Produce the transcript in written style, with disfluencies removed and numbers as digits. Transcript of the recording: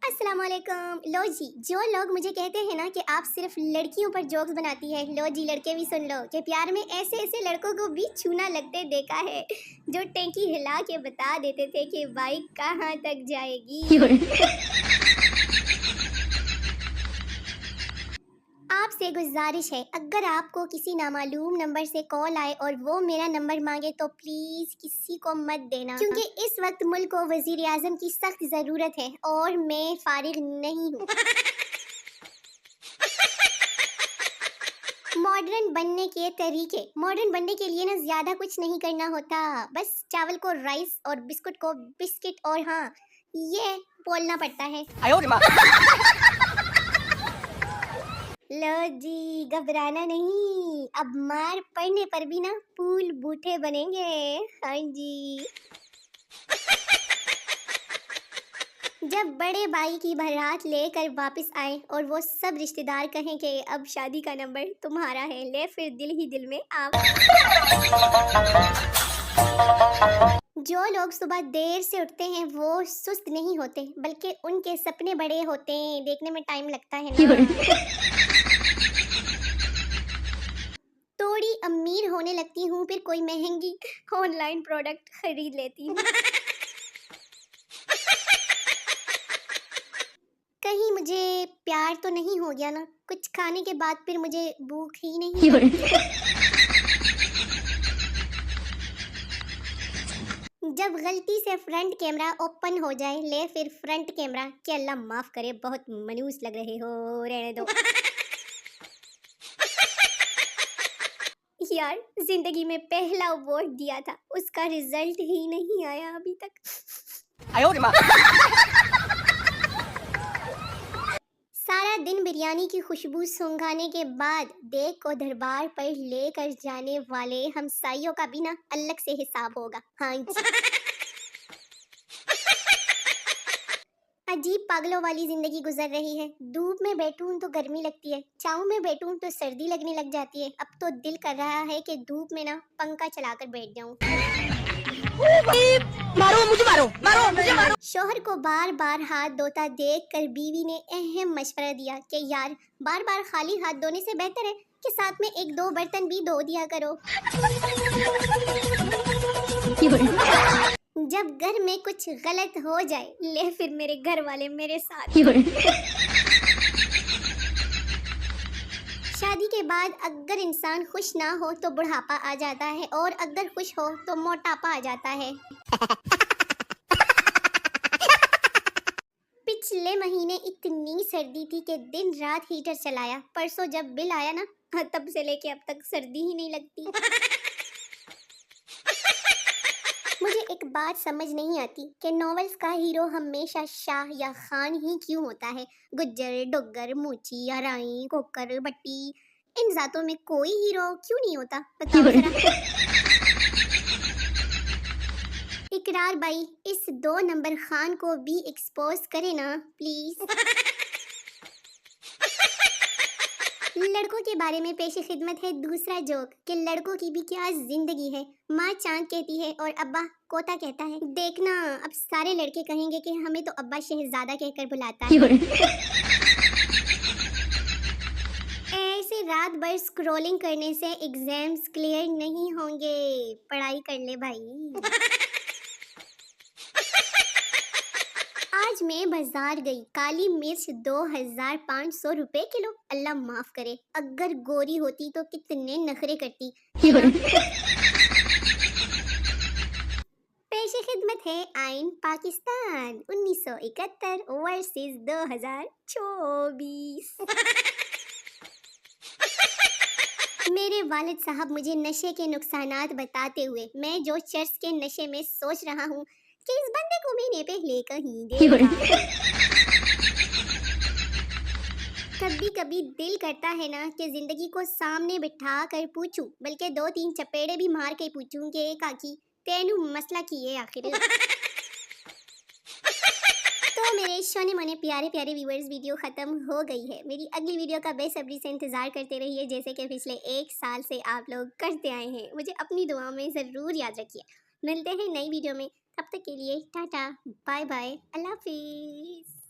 अस्सलाम वालेकुम। लो जी, जो लोग मुझे कहते हैं ना कि आप सिर्फ लड़कियों पर जोक्स बनाती है, लो जी लड़के भी सुन लो कि प्यार में ऐसे ऐसे लड़कों को भी छूना लगते देखा है जो टैंकी हिला के बता देते थे कि बाइक कहाँ तक जाएगी। आपसे गुजारिश है, अगर आपको किसी नामालूम नंबर से कॉल आए और वो मेरा नंबर मांगे तो प्लीज किसी को मत देना, क्योंकि इस वक्त मुल्क को वजीर आजम की सख्त जरूरत है और मैं फारिग नहीं हूँ। मॉडर्न बनने के तरीके, मॉडर्न बनने के लिए ना ज्यादा कुछ नहीं करना होता, बस चावल को राइस और बिस्कुट को बिस्किट और हाँ ये बोलना पड़ता है। लो जी, घबराना नहीं, अब मार पड़ने पर भी ना फूल बूटे बनेंगे। हाँ जी। जब बड़े भाई की बारात लेकर वापस आए और वो सब रिश्तेदार कहें कि अब शादी का नंबर तुम्हारा है, ले फिर दिल ही दिल में आप। जो लोग सुबह देर से उठते हैं वो सुस्त नहीं होते, बल्कि उनके सपने बड़े होते हैं, देखने में टाइम लगता है ना। थोड़ी अमीर होने लगती हूँ फिर कोई महंगी ऑनलाइन प्रोडक्ट खरीद लेती हूँ। कहीं मुझे प्यार तो नहीं हो गया ना, कुछ खाने के बाद फिर मुझे भूख ही नहीं लगती। जब गलती से फ्रंट कैमरा ओपन हो जाए, ले फिर फ्रंट कैमरा कि अल्लाह माफ करे बहुत मनूस लग रहे हो, रहने दो। यार जिंदगी में पहला वोट दिया था, उसका रिजल्ट ही नहीं आया अभी तक। सारा दिन बिरयानी की खुशबू सूंघाने के बाद देख को दरबार पर लेकर जाने वाले हमसाइयों का भी ना अलग से हिसाब होगा। हाँ जी। अजीब पागलों वाली जिंदगी गुजर रही है, धूप में बैठूं तो गर्मी लगती है, छाँव में बैठूं तो सर्दी लगने लग जाती है। अब तो दिल कर रहा है कि धूप में ना पंखा चलाकर बैठ जाऊं। मारो मुझे, मारो मुझे, मारो। शोहर को बार बार हाथ धोता देखकर बीवी ने अहम मशवरा दिया कि यार बार बार खाली हाथ धोने से बेहतर है कि साथ में एक दो बर्तन भी धो दिया करो। जब घर में कुछ गलत हो जाए, ले फिर मेरे घर वाले मेरे साथ। शादी के बाद अगर इंसान खुश ना हो तो बुढ़ापा आ जाता है और अगर खुश हो तो मोटापा आ जाता है। पिछले महीने इतनी सर्दी थी कि दिन रात हीटर चलाया, परसों जब बिल आया ना तब से लेके अब तक सर्दी ही नहीं लगती। मुझे एक बात समझ नहीं आती कि नॉवेल्स का हीरो हमेशा शाह या खान ही क्यों होता है। गुज्जर, डुग्गर, मूची, हराई, कोकर, भट्टी, इन जातों में कोई हीरो क्यों नहीं होता, बताओ जरा। इकरार भाई, इस 2 नंबर खान को भी एक्सपोज करे ना प्लीज। लड़कों के बारे में पेश खिदमत है दूसरा जोक कि लड़कों की भी क्या जिंदगी है। माँ चांद कहती है और अब्बा कोता कहता है। देखना अब सारे लड़के कहेंगे कि हमें तो अब्बा शहजादा कहकर बुलाता है। ऐसे रात भर स्क्रॉलिंग करने से एग्जाम्स क्लियर नहीं होंगे, पढ़ाई कर ले भाई। आज मैं बाजार गई, काली मिर्च 2500 रुपए किलो। अल्लाह माफ करे, अगर गोरी होती तो कितने नखरे करती। पेशे खिदमत है आइन पाकिस्तान 1971 वर्सेस 2024। मेरे वालिद साहब मुझे नशे के नुकसानात बताते हुए, मैं जो चर्च के नशे में सोच रहा हूँ कि इस बंदे को मैंने पहले कहीं देखा। कभी कभी दिल करता है ना कि जिंदगी को सामने बिठा कर पूछूं, बल्कि 2-3 चपेड़े भी मार के पूछूं कि काकी तेनू मसला की है आखिर। तो मेरे शोने मोने प्यारे प्यारे व्यूअर्स, वीडियो खत्म हो गई है। मेरी अगली वीडियो का बेसब्री से इंतजार करते रहिए, जैसे कि पिछले 1 साल से आप लोग करते आए हैं। मुझे अपनी दुआओं में ज़रूर याद रखिए। मिलते हैं नई वीडियो में, तब तक के लिए टाटा बाय बाय, अल्लाह हाफिज़।